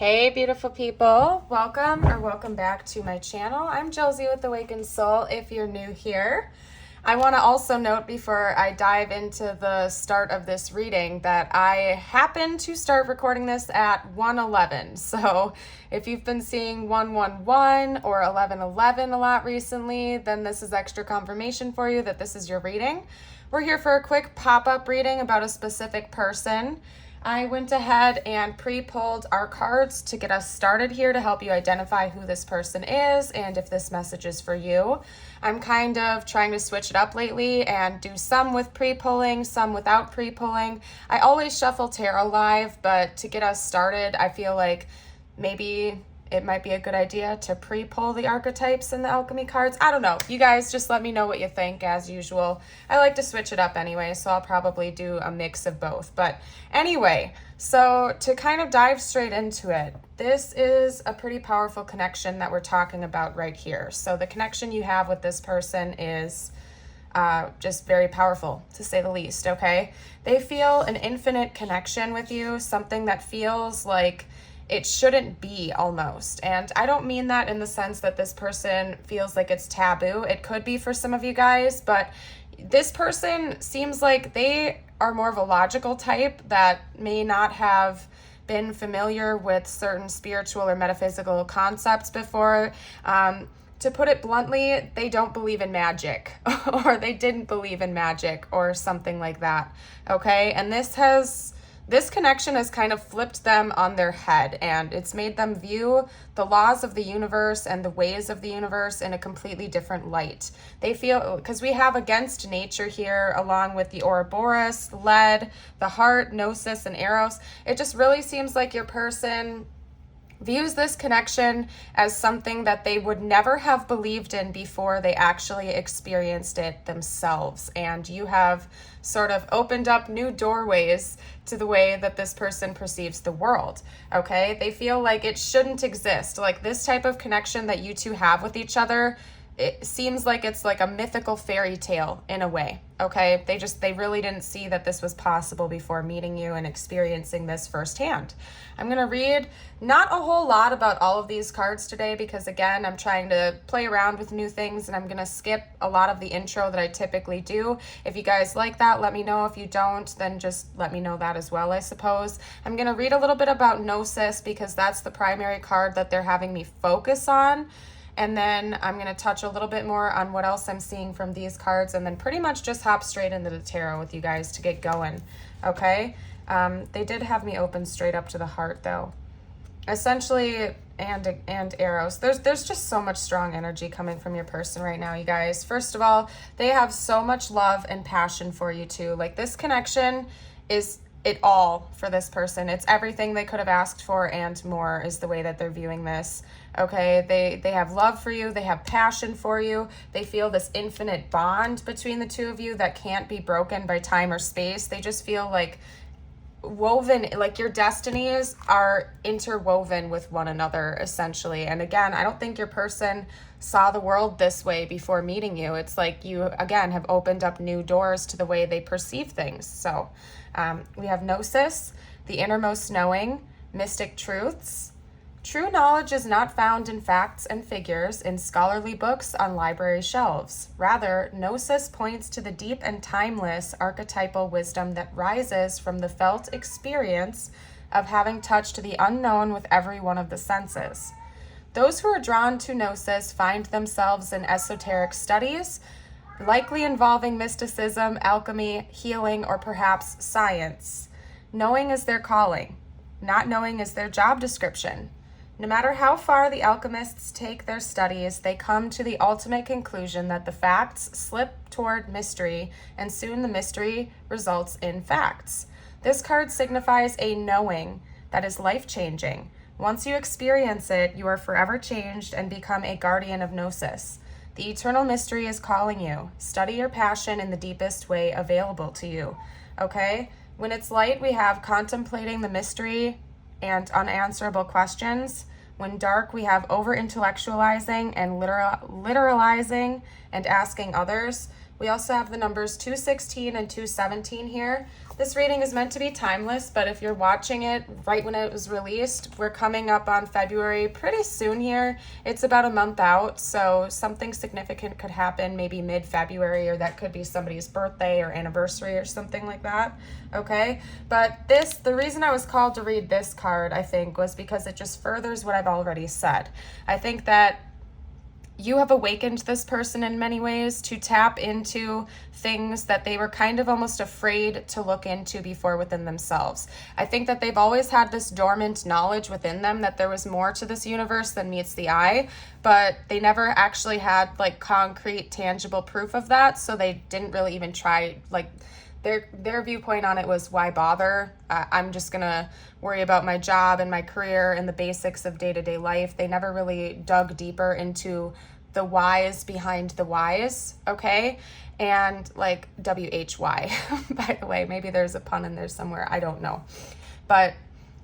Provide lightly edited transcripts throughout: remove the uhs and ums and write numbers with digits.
Hey beautiful people, welcome back to my channel. I'm Josie with Awakened Soul if you're new here. I want to also note before I dive into the start of this reading that I happen to start recording this at 1:11. So if you've been seeing 111 or 11:11 a lot recently, then this is extra confirmation for you that this is your reading. We're here for a quick pop-up reading about a specific person. I went ahead and pre-pulled our cards to get us started here to help you identify who this person is and if this message is for you. I'm kind of trying to switch it up lately and do some with pre-pulling, some without pre-pulling. I always shuffle tarot live, but to get us started, I feel like maybe it might be a good idea to pre-pull the archetypes and the alchemy cards. I don't know. You guys just let me know what you think as usual. I like to switch it up anyway, so I'll probably do a mix of both. But anyway, so to kind of dive straight into it, this is a pretty powerful connection that we're talking about right here. So the connection you have with this person is just very powerful, to say the least, okay? They feel an infinite connection with you, something that feels like it shouldn't be almost. And I don't mean that in the sense that this person feels like it's taboo. It could be for some of you guys, but this person seems like they are more of a logical type that may not have been familiar with certain spiritual or metaphysical concepts before. To put it bluntly, they don't believe in magic or they didn't believe in magic or something like that. Okay. And this connection has kind of flipped them on their head, and it's made them view the laws of the universe and the ways of the universe in a completely different light. They feel, because we have against nature here, along with the Ouroboros, lead, the heart, gnosis, and eros. It just really seems like your person views this connection as something that they would never have believed in before they actually experienced it themselves. And you have sort of opened up new doorways to the way that this person perceives the world, okay? They feel like it shouldn't exist. Like this type of connection that you two have with each other, it seems like it's like a mythical fairy tale in a way, okay? They really didn't see that this was possible before meeting you and experiencing this firsthand. I'm going to read not a whole lot about all of these cards today because, again, I'm trying to play around with new things, and I'm going to skip a lot of the intro that I typically do. If you guys like that, let me know. If you don't, then just let me know that as well, I suppose. I'm going to read a little bit about Gnosis because that's the primary card that they're having me focus on. And then I'm going to touch a little bit more on what else I'm seeing from these cards, and then pretty much just hop straight into the tarot with you guys to get going, okay? They did have me open straight up to the heart, though. Essentially, and eros. There's just so much strong energy coming from your person right now, you guys. First of all, they have so much love and passion for you, too. Like, this connection is it all for this person. It's everything they could have asked for and more is the way that they're viewing this. Okay, they have love for you, they have passion for you, they feel this infinite bond between the two of you that can't be broken by time or space. They just feel like woven, like your destinies are interwoven with one another, essentially. And again, I don't think your person saw the world this way before meeting you. It's like you, again, have opened up new doors to the way they perceive things. So we have Gnosis, the innermost knowing, mystic truths. True knowledge is not found in facts and figures in scholarly books on library shelves. Rather, Gnosis points to the deep and timeless archetypal wisdom that rises from the felt experience of having touched the unknown with every one of the senses. Those who are drawn to Gnosis find themselves in esoteric studies, likely involving mysticism, alchemy, healing, or perhaps science. Knowing is their calling. Not knowing is their job description. No matter how far the alchemists take their studies, they come to the ultimate conclusion that the facts slip toward mystery, and soon the mystery results in facts. This card signifies a knowing that is life-changing. Once you experience it, you are forever changed and become a guardian of Gnosis. The eternal mystery is calling you. Study your passion in the deepest way available to you. Okay? When it's light, we have contemplating the mystery and unanswerable questions. When dark, we have over-intellectualizing and literalizing and asking others. We also have the numbers 216 and 217 here. This reading is meant to be timeless, but if you're watching it right when it was released, we're coming up on February pretty soon here. It's about a month out, so something significant could happen maybe mid-February, or that could be somebody's birthday or anniversary or something like that, okay? But the reason I was called to read this card, I think, was because it just furthers what I've already said. I think that you have awakened this person in many ways to tap into things that they were kind of almost afraid to look into before within themselves. I think that they've always had this dormant knowledge within them that there was more to this universe than meets the eye, but they never actually had like concrete, tangible proof of that, so they didn't really even try. Like their viewpoint on it was, why bother? I'm just gonna worry about my job and my career and the basics of day-to-day life. They never really dug deeper into the whys behind the whys, okay? And like WHY, by the way, maybe there's a pun in there somewhere, I don't know. But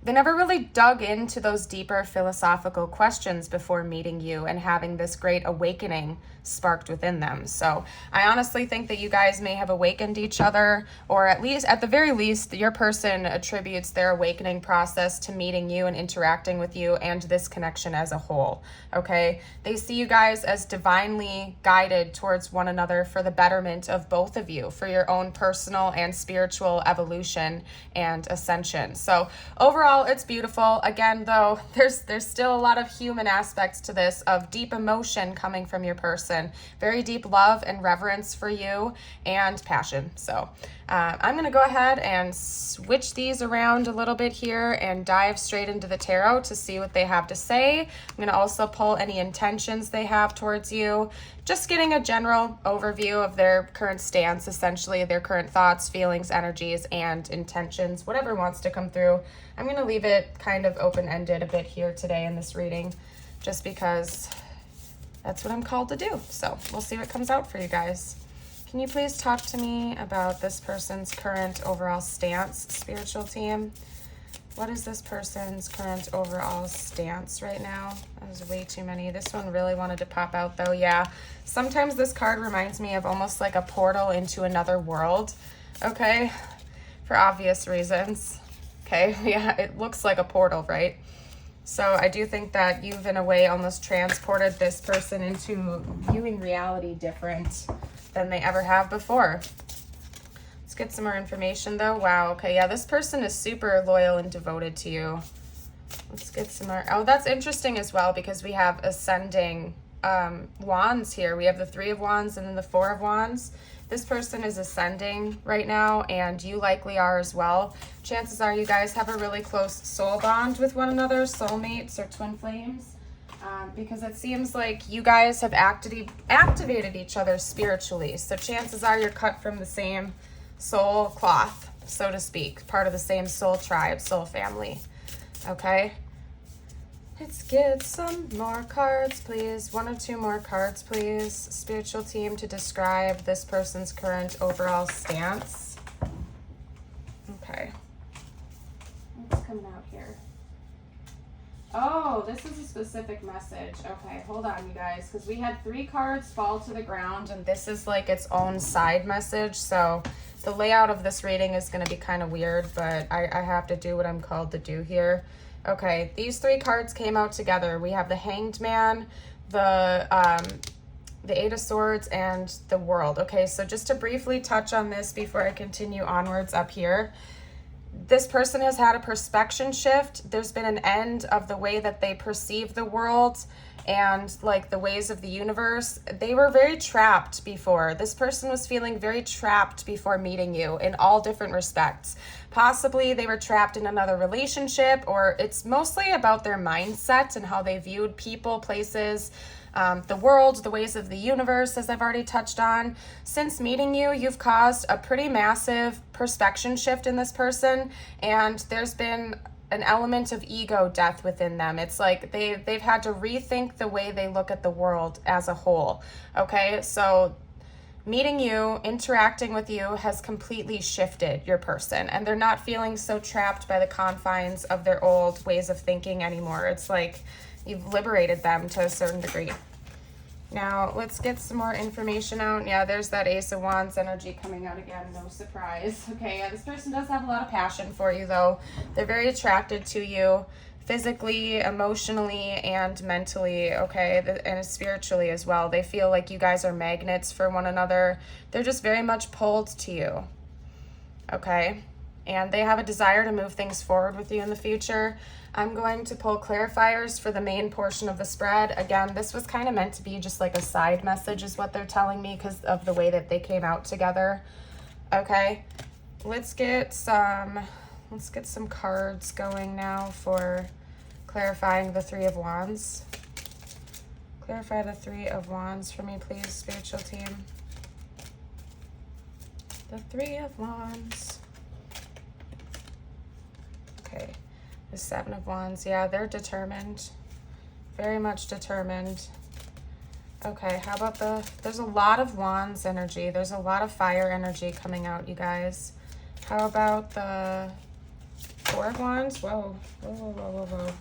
they never really dug into those deeper philosophical questions before meeting you and having this great awakening sparked within them. So I honestly think that you guys may have awakened each other, or at the very least, your person attributes their awakening process to meeting you and interacting with you and this connection as a whole, okay? They see you guys as divinely guided towards one another for the betterment of both of you, for your own personal and spiritual evolution and ascension. So overall, it's beautiful. Again, though, there's still a lot of human aspects to this, of deep emotion coming from your person, very deep love and reverence for you, and passion. So I'm going to go ahead and switch these around a little bit here and dive straight into the tarot to see what they have to say. I'm going to also pull any intentions they have towards you, just getting a general overview of their current stance, essentially their current thoughts, feelings, energies, and intentions, whatever wants to come through. I'm going to leave it kind of open-ended a bit here today in this reading, just because that's what I'm called to do. So we'll see what comes out for you guys. Can you please talk to me about this person's current overall stance, spiritual team? What is this person's current overall stance right now? That was way too many. This one really wanted to pop out though. Yeah, sometimes this card reminds me of almost like a portal into another world, okay? For obvious reasons, okay? Yeah, it looks like a portal, right? So I do think that you've in a way almost transported this person into viewing reality different than they ever have before. Let's get some more information though. Wow, okay, yeah, this person is super loyal and devoted to you. Let's get some more. Oh, that's interesting as well, because we have ascending wands here. We have the 3 of Wands and then the 4 of Wands. This person is ascending right now, and you likely are as well. Chances are you guys have a really close soul bond with one another, soulmates or twin flames, because it seems like you guys have activated each other spiritually. So chances are you're cut from the same soul cloth, so to speak, part of the same soul tribe, soul family, okay? Let's get some more cards, please. 1 or 2 more cards, please. Spiritual team, to describe this person's current overall stance. Okay. What's coming out here? Oh, this is a specific message. Okay, hold on, you guys, because we had 3 cards fall to the ground, and this is like its own side message. So the layout of this reading is going to be kind of weird, but I have to do what I'm called to do here. Okay, these 3 cards came out together. We have the Hanged Man, the 8 of Swords, and the World. Okay, so just to briefly touch on this before I continue onwards up here. This person has had a perspection shift. There's been an end of the way that they perceive the world and like the ways of the universe. They were very trapped before. This person was feeling very trapped before meeting you in all different respects. Possibly they were trapped in another relationship, or it's mostly about their mindset and how they viewed people, places, the world, the ways of the universe, as I've already touched on. Since meeting you, you've caused a pretty massive perspection shift in this person, and there's been an element of ego death within them. It's like they've had to rethink the way they look at the world as a whole. Okay, so meeting you, interacting with you has completely shifted your person, and they're not feeling so trapped by the confines of their old ways of thinking anymore. It's like you've liberated them to a certain degree. Now, let's get some more information out. Yeah, there's that Ace of Wands energy coming out again. No surprise. Okay, yeah, this person does have a lot of passion for you, though. They're very attracted to you physically, emotionally, and mentally, okay, and spiritually as well. They feel like you guys are magnets for one another. They're just very much pulled to you, okay? And they have a desire to move things forward with you in the future. I'm going to pull clarifiers for the main portion of the spread. Again, this was kind of meant to be just like a side message is what they're telling me because of the way that they came out together. Okay, let's get some cards going now for clarifying the Three of Wands. Clarify the Three of Wands for me, please, spiritual team. The Three of Wands. Okay. The Seven of Wands, yeah, they're determined. Very much determined. Okay, how about there's a lot of Wands energy. There's a lot of fire energy coming out, you guys. How about the Four of Wands? Whoa, whoa, whoa, whoa, whoa, whoa.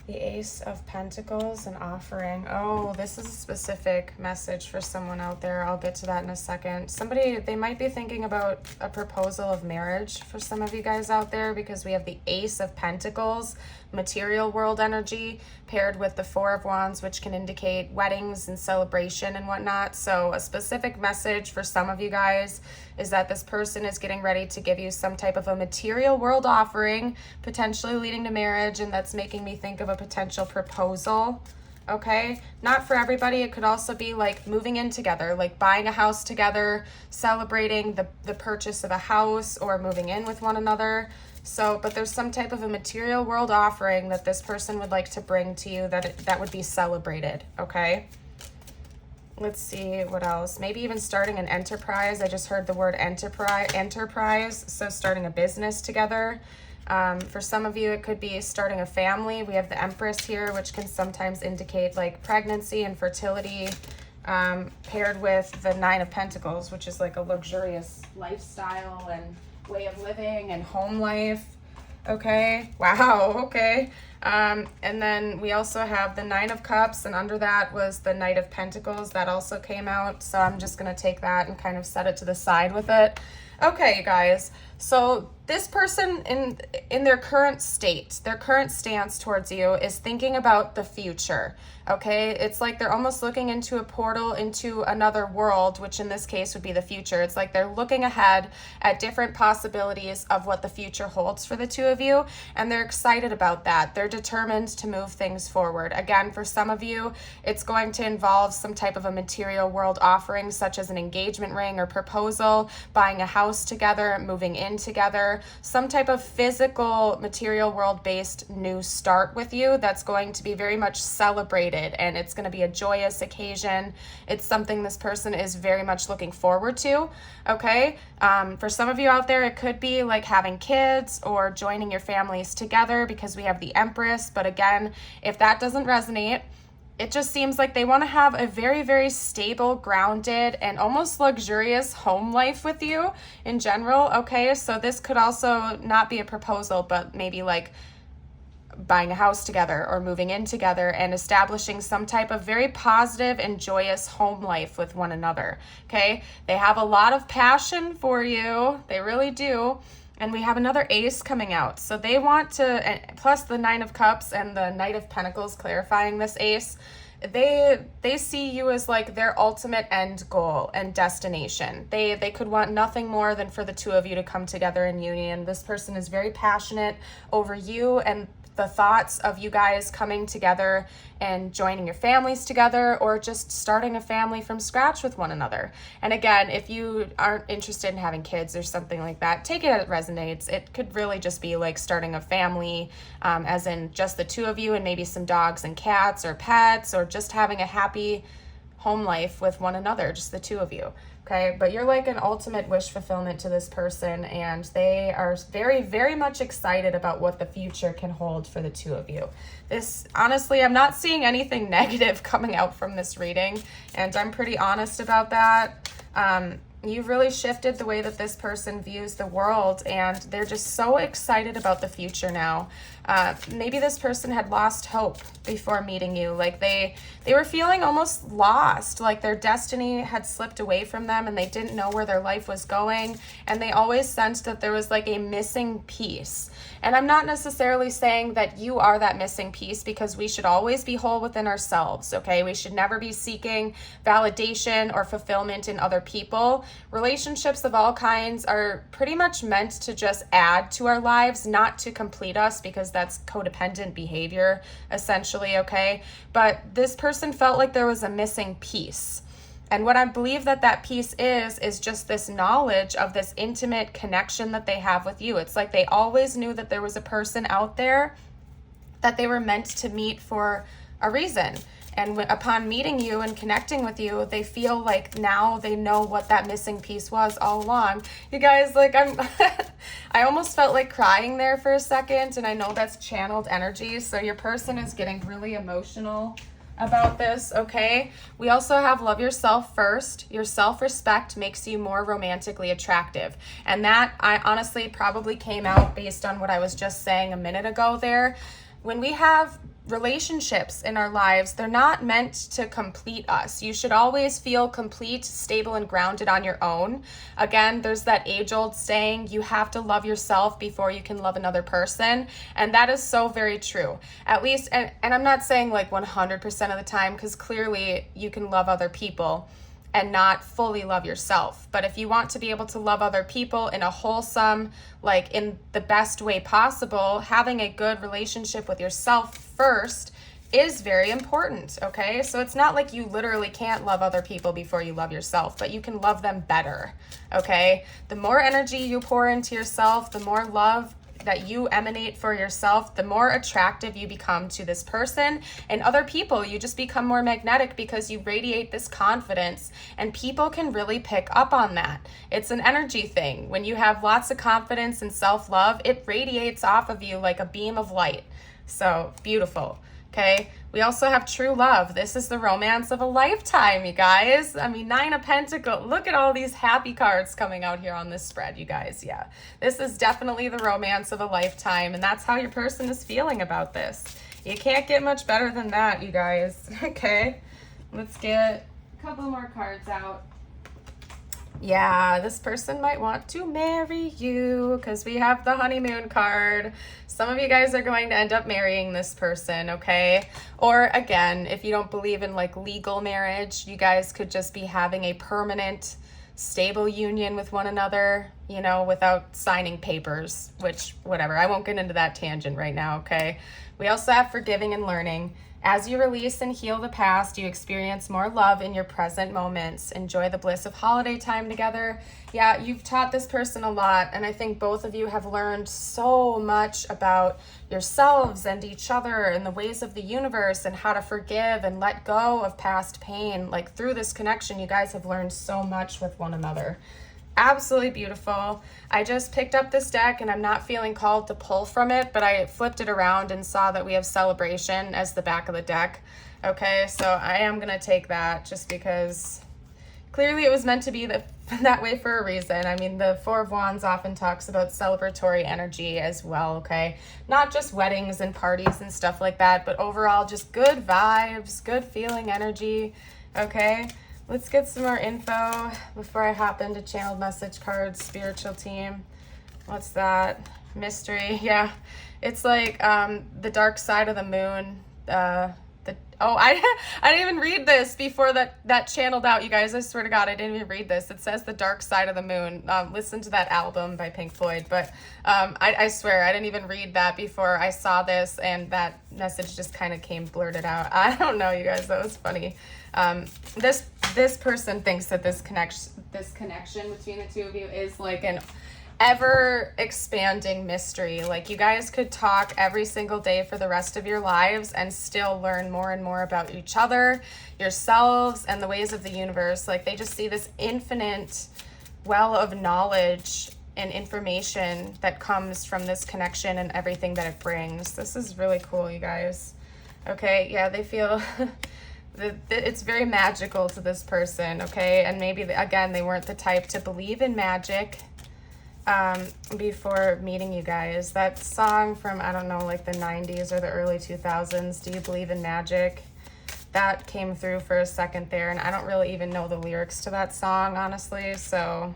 The Ace of Pentacles and offering. Oh, this is a specific message for someone out there. I'll get to that in a second. Somebody, they might be thinking about a proposal of marriage for some of you guys out there because we have the Ace of Pentacles, material world energy, paired with the Four of Wands, which can indicate weddings and celebration and whatnot. So a specific message for some of you guys is that this person is getting ready to give you some type of a material world offering, potentially leading to marriage, and that's making me think of a potential proposal. Okay, not for everybody. It could also be like moving in together, like buying a house together, celebrating the purchase of a house, or moving in with one another. So, but there's some type of a material world offering that this person would like to bring to you that would be celebrated. Okay, let's see what else. Maybe even starting an enterprise. I just heard the word enterprise. So starting a business together. For some of you, it could be starting a family. We have the Empress here, which can sometimes indicate like pregnancy and fertility, paired with the Nine of Pentacles, which is like a luxurious lifestyle and way of living and home life. Okay, wow, okay. And then we also have the Nine of Cups, and under that was the Knight of Pentacles that also came out. So I'm just going to take that and kind of set it to the side with it. Okay, you guys. So this person in their current state, their current stance towards you is thinking about the future. Okay, it's like they're almost looking into a portal into another world, which in this case would be the future. It's like they're looking ahead at different possibilities of what the future holds for the two of you, and they're excited about that. They're determined to move things forward. Again, for some of you, it's going to involve some type of a material world offering, such as an engagement ring or proposal, buying a house together, moving in together, some type of physical material world based new start with you that's going to be very much celebrated, and it's going to be a joyous occasion. It's something this person is very much looking forward to. Okay, for some of you out there, it could be like having kids or joining your families together because we have the Empress. But again, if that doesn't resonate, it just seems like they want to have a very, very stable, grounded, and almost luxurious home life with you in general. Okay, so this could also not be a proposal, but maybe like buying a house together or moving in together and establishing some type of very positive and joyous home life with one another. Okay, they have a lot of passion for you. They really do. And we have another Ace coming out. So they want to, plus the Nine of Cups and the Knight of Pentacles clarifying this Ace, they see you as like their ultimate end goal and destination. They could want nothing more than for the two of you to come together in union. This person is very passionate over you and the thoughts of you guys coming together and joining your families together, or just starting a family from scratch with one another. And again, if you aren't interested in having kids or something like that, take it as it resonates. It could really just be like starting a family, as in just the two of you and maybe some dogs and cats or pets, or just having a happy home life with one another, just the two of you. Okay, but you're like an ultimate wish fulfillment to this person, and they are very, very much excited about what the future can hold for the two of you. This, honestly, I'm not seeing anything negative coming out from this reading, and I'm pretty honest about that. You've really shifted the way that this person views the world, and they're just so excited about the future now. Maybe this person had lost hope before meeting you. Like they were feeling almost lost, like their destiny had slipped away from them and they didn't know where their life was going. And they always sensed that there was like a missing piece. And I'm not necessarily saying that you are that missing piece, because we should always be whole within ourselves, okay? We should never be seeking validation or fulfillment in other people. Relationships of all kinds are pretty much meant to just add to our lives, not to complete us, because that's codependent behavior, essentially, okay? But this person felt like there was a missing piece. And what I believe that piece is just this knowledge of this intimate connection that they have with you. It's like they always knew that there was a person out there that they were meant to meet for a reason. And upon meeting you and connecting with you, they feel like now they know what that missing piece was all along. You guys, like I almost felt like crying there for a second, and I know that's channeled energy. So your person is getting really emotional about this, okay? We also have love yourself first. Your self-respect makes you more romantically attractive. And that, I honestly probably came out based on what I was just saying a minute ago there. When we have relationships in our lives, they're not meant to complete us. You should always feel complete, stable, and grounded on your own. Again, there's that age-old saying, you have to love yourself before you can love another person. And that is so very true. At least, and I'm not saying like 100% of the time, because clearly you can love other people and not fully love yourself. But if you want to be able to love other people in a wholesome, like in the best way possible, having a good relationship with yourself first is very important, okay? So it's not like you literally can't love other people before you love yourself, but you can love them better, okay? The more energy you pour into yourself, the more love that you emanate for yourself, the more attractive you become to this person and other people. You just become more magnetic because you radiate this confidence, and people can really pick up on that. It's an energy thing. When you have lots of confidence and self-love, it radiates off of you like a beam of light. So beautiful. Okay, we also have true love. This is the romance of a lifetime, you guys. I mean, 9 of Pentacles. Look at all these happy cards coming out here on this spread, you guys. Yeah, this is definitely the romance of a lifetime, and that's how your person is feeling about this. You can't get much better than that, you guys. Okay, let's get a couple more cards out. Yeah, this person might want to marry you, because we have the honeymoon card. Some of you guys are going to end up marrying this person, okay? Or again, if you don't believe in like legal marriage, you guys could just be having a permanent, stable union with one another, you know, without signing papers, which, whatever. I won't get into that tangent right now, okay? We also have forgiving and learning. As you release and heal the past, you experience more love in your present moments. Enjoy the bliss of holiday time together. Yeah, you've taught this person a lot, and I think both of you have learned so much about yourselves and each other and the ways of the universe and how to forgive and let go of past pain. Like through this connection, you guys have learned so much with one another. Absolutely beautiful. I just picked up this deck and I'm not feeling called to pull from it, but I flipped it around and saw that we have celebration as the back of the deck. Okay, so I am going to take that just because clearly it was meant to be that way for a reason. I mean, the Four of Wands often talks about celebratory energy as well, okay? Not just weddings and parties and stuff like that, but overall just good vibes, good feeling energy, okay? Let's get some more info before I hop into channeled message cards, spiritual team. What's that? Mystery. Yeah, it's like the dark side of the moon. I didn't even read this before that channeled out, you guys. I swear to God, I didn't even read this. It says the dark side of the moon. Listen to that album by Pink Floyd. But I swear, I didn't even read that before I saw this, and that message just kind of came blurted out. I don't know, you guys. That was funny. This person thinks that this connection between the two of you is like an ever expanding mystery. Like you guys could talk every single day for the rest of your lives and still learn more and more about each other, yourselves, and the ways of the universe. Like they just see this infinite well of knowledge and information that comes from this connection and everything that it brings. This is really cool, you guys. Okay, yeah, they feel It's very magical to this person, okay? And maybe, again, they weren't the type to believe in magic before meeting you guys. That song from, I don't know, like the 90s or the early 2000s, Do You Believe in Magic? That came through for a second there, and I don't really even know the lyrics to that song, honestly, so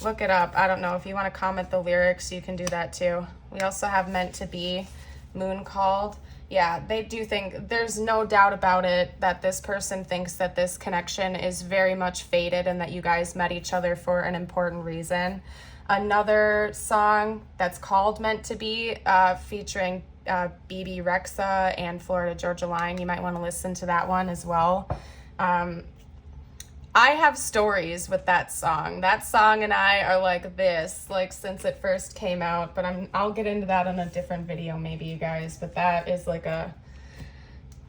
look it up. I don't know. If you want to comment the lyrics, you can do that too. We also have Meant to Be, Moon Called. Yeah, they do think, there's no doubt about it that this person thinks that this connection is very much fated and that you guys met each other for an important reason. Another song that's called Meant to Be, featuring BB Rexa and Florida Georgia Line. You might want to listen to that one as well. I have stories with that song. That song and I are like this, like since it first came out, but I'll get into that in a different video maybe, you guys, but that is like a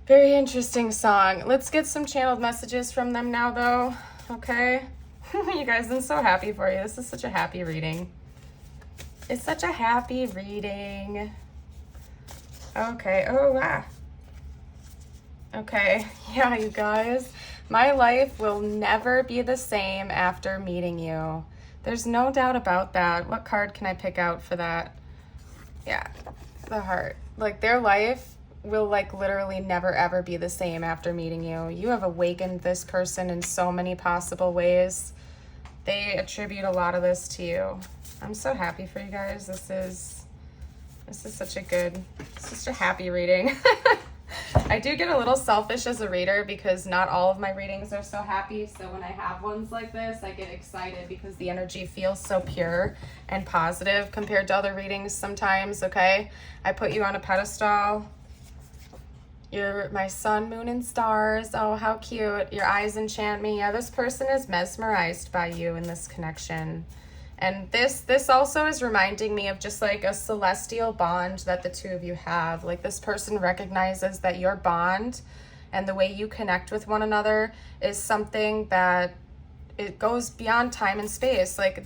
very interesting song. Let's get some channeled messages from them now though, okay? You guys, I'm so happy for you. This is such a happy reading. It's such a happy reading. Okay, oh wow. Okay, yeah, you guys. My life will never be the same after meeting you. There's no doubt about that. What card can I pick out for that? Yeah, the heart. Like, their life will, like, literally never, ever be the same after meeting you. You have awakened this person in so many possible ways. They attribute a lot of this to you. I'm so happy for you guys. This is such a happy reading. I do get a little selfish as a reader because not all of my readings are so happy. So when I have ones like this, I get excited because the energy feels so pure and positive compared to other readings sometimes, okay? I put you on a pedestal. You're my sun, moon, and stars. Oh, how cute. Your eyes enchant me. Yeah, this person is mesmerized by you in this connection. And this also is reminding me of just like a celestial bond that the two of you have. Like, this person recognizes that your bond and the way you connect with one another is something that it goes beyond time and space. Like,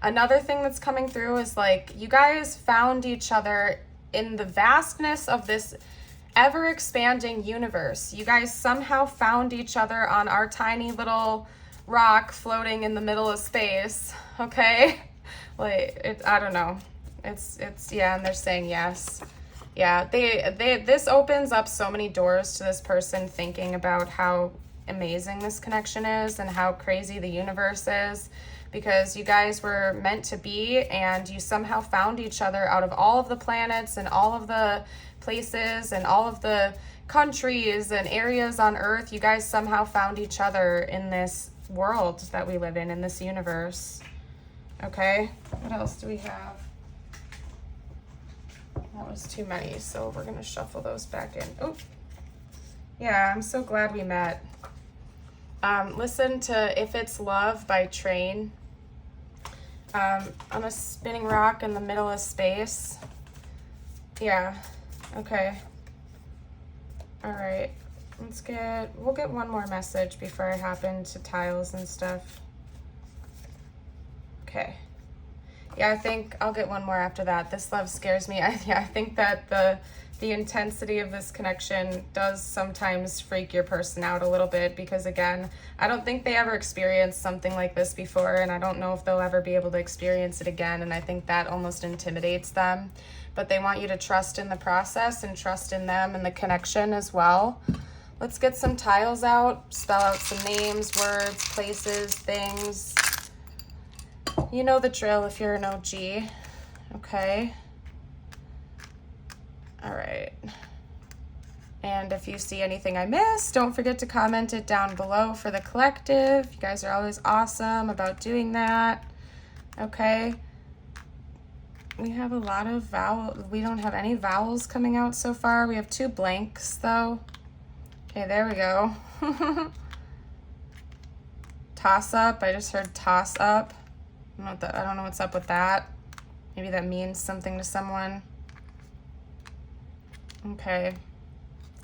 another thing that's coming through is like you guys found each other in the vastness of this ever expanding universe. You guys somehow found each other on our tiny little rock floating in the middle of space, okay? Like, I don't know. It's yeah, and they're saying yes. Yeah, this opens up so many doors to this person thinking about how amazing this connection is and how crazy the universe is, because you guys were meant to be and you somehow found each other out of all of the planets and all of the places and all of the countries and areas on Earth. You guys somehow found each other in this world that we live in this universe. Okay, what else do we have? That was too many, so we're gonna shuffle those back in. Oh, yeah, I'm so glad we met. Listen to If It's Love by Train. On a spinning rock in the middle of space. Yeah, okay. All right. We'll get one more message before I hop into tiles and stuff. Okay. Yeah, I think I'll get one more after that. This love scares me. I think that the intensity of this connection does sometimes freak your person out a little bit because, again, I don't think they ever experienced something like this before, and I don't know if they'll ever be able to experience it again, and I think that almost intimidates them. But they want you to trust in the process and trust in them and the connection as well. Let's get some tiles out, spell out some names, words, places, things. You know the drill if you're an OG. Okay. All right. And if you see anything I missed, don't forget to comment it down below for the collective. You guys are always awesome about doing that. Okay. We have a lot of vowels. We don't have any vowels coming out so far. We have 2 blanks though. Okay, there we go. Toss up. I just heard toss up. I don't know what's up with that. Maybe that means something to someone. Okay.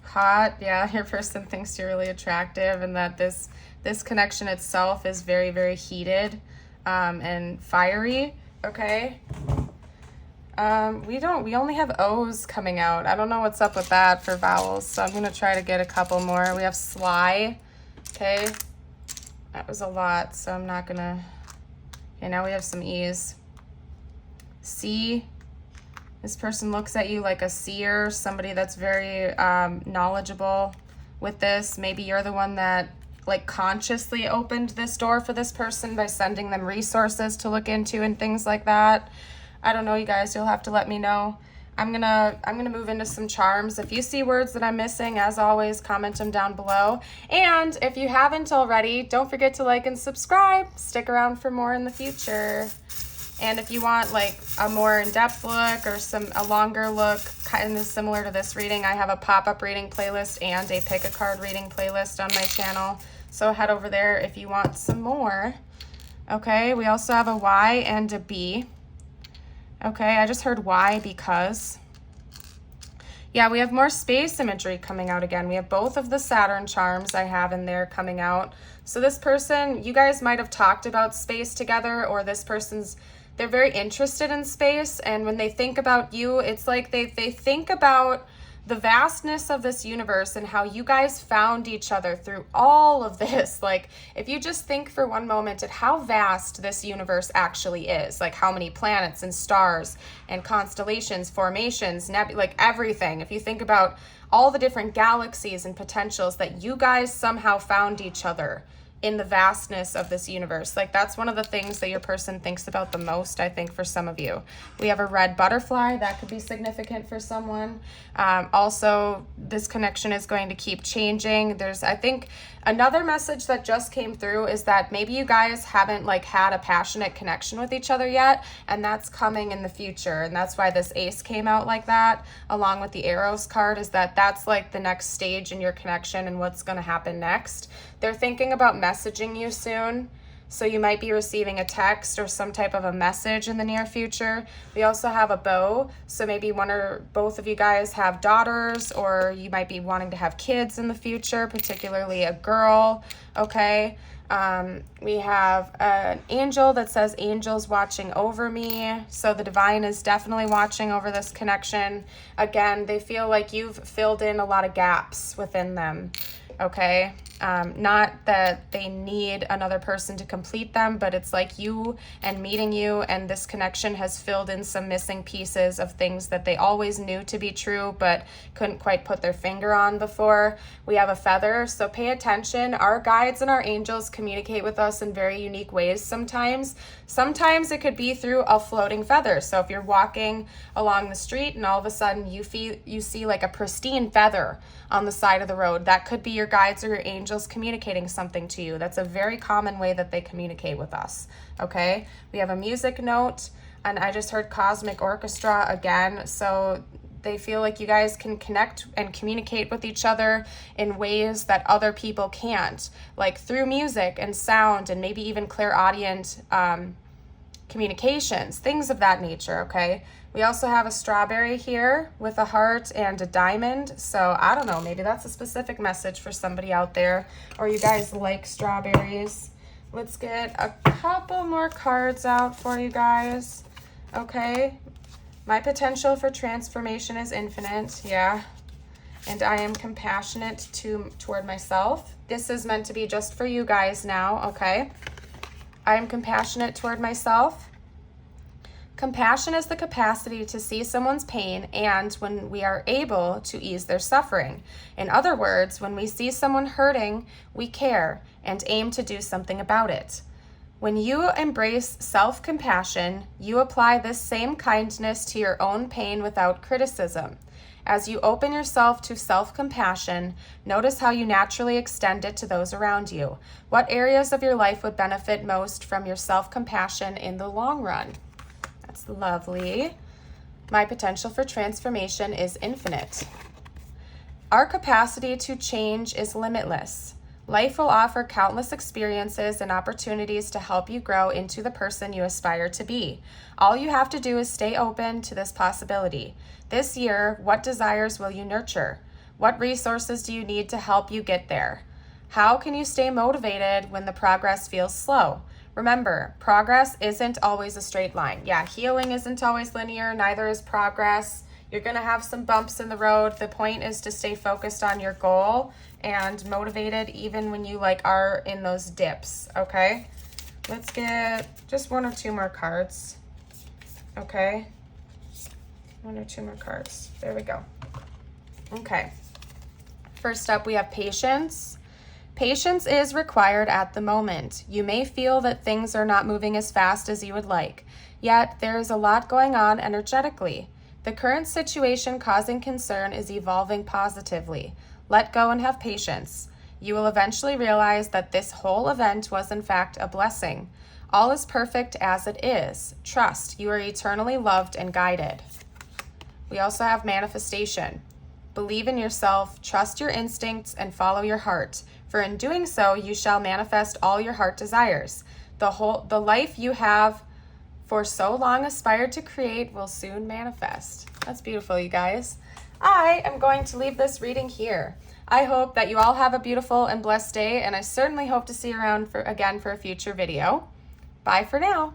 Hot. Yeah, your person thinks you're really attractive and that this connection itself is very, very heated and fiery. Okay. We only have O's coming out. I don't know what's up with that for vowels, so I'm going to try to get a couple more. We have sly. Okay. That was a lot, so I'm not going to. Okay, now we have some E's. See. This person looks at you like a seer, somebody that's very knowledgeable with this. Maybe you're the one that like consciously opened this door for this person by sending them resources to look into and things like that. I don't know, you guys, you'll have to let me know. I'm gonna move into some charms. If you see words that I'm missing, as always, comment them down below. And if you haven't already, don't forget to like and subscribe. Stick around for more in the future. And if you want like a more in-depth look or a longer look, kind of similar to this reading, I have a pop-up reading playlist and a pick a card reading playlist on my channel. So head over there if you want some more. Okay, we also have a Y and a B. Okay, I just heard why because. Yeah, we have more space imagery coming out again. We have both of the Saturn charms I have in there coming out. So this person, you guys might have talked about space together, or this person's, they're very interested in space. And when they think about you, it's like they think about the vastness of this universe and how you guys found each other through all of this. Like, if you just think for one moment at how vast this universe actually is, like how many planets and stars and constellations, formations, like everything. If you think about all the different galaxies and potentials that you guys somehow found each other in the vastness of this universe. Like, that's one of the things that your person thinks about the most, I think, for some of you. We have a red butterfly. That could be significant for someone. Also, this connection is going to keep changing. There's, I think, another message that just came through is that maybe you guys haven't like had a passionate connection with each other yet, and that's coming in the future. And that's why this ace came out like that, along with the arrows card, is that that's like the next stage in your connection and what's going to happen next. They're thinking about messaging you soon. So you might be receiving a text or some type of a message in the near future. We also have a bow. So maybe one or both of you guys have daughters, or you might be wanting to have kids in the future, particularly a girl. Okay. We have an angel that says angels watching over me. So the divine is definitely watching over this connection. Again, they feel like you've filled in a lot of gaps within them. Okay. Not that they need another person to complete them, but it's like you and meeting you and this connection has filled in some missing pieces of things that they always knew to be true, but couldn't quite put their finger on before. We have a feather, so pay attention. Our guides and our angels communicate with us in very unique ways sometimes. Sometimes it could be through a floating feather. So if you're walking along the street and all of a sudden you see like a pristine feather on the side of the road, that could be your guides or your angels communicating something to you. That's a very common way that they communicate with us. Okay, we have a music note, and I just heard cosmic orchestra again. So they feel like you guys can connect and communicate with each other in ways that other people can't, like through music and sound, and maybe even clairaudient communications, things of that nature. Okay, we also have a strawberry here with a heart and a diamond. So I don't know, maybe that's a specific message for somebody out there, or you guys like strawberries. Let's get a couple more cards out for you guys. Okay, my potential for transformation is infinite. Yeah, and I am compassionate toward myself. This is meant to be just for you guys now. Okay, I am compassionate toward myself. Compassion is the capacity to see someone's pain, and when we are able to ease their suffering. In other words, when we see someone hurting, we care and aim to do something about it. When you embrace self-compassion, you apply this same kindness to your own pain without criticism. As you open yourself to self-compassion, notice how you naturally extend it to those around you. What areas of your life would benefit most from your self-compassion in the long run? That's lovely. My potential for transformation is infinite. Our capacity to change is limitless. Life will offer countless experiences and opportunities to help you grow into the person you aspire to be. All you have to do is stay open to this possibility. This year, what desires will you nurture? What resources do you need to help you get there? How can you stay motivated when the progress feels slow? Remember, progress isn't always a straight line. Yeah, healing isn't always linear, neither is progress. You're going to have some bumps in the road. The point is to stay focused on your goal and motivated even when you are in those dips, okay? Let's get just one or two more cards, okay? One or two more cards. There we go. Okay. First up, we have patience. Patience is required at the moment. You may feel that things are not moving as fast as you would like, yet there is a lot going on energetically. The current situation causing concern is evolving positively. Let go and have patience. You will eventually realize that this whole event was in fact a blessing. All is perfect as it is. Trust, you are eternally loved and guided. We also have manifestation. Believe in yourself, trust your instincts, and follow your heart. For in doing so, you shall manifest all your heart desires. The life you have for so long aspired to create will soon manifest. That's beautiful, you guys. I am going to leave this reading here. I hope that you all have a beautiful and blessed day, and I certainly hope to see you around again for a future video. Bye for now.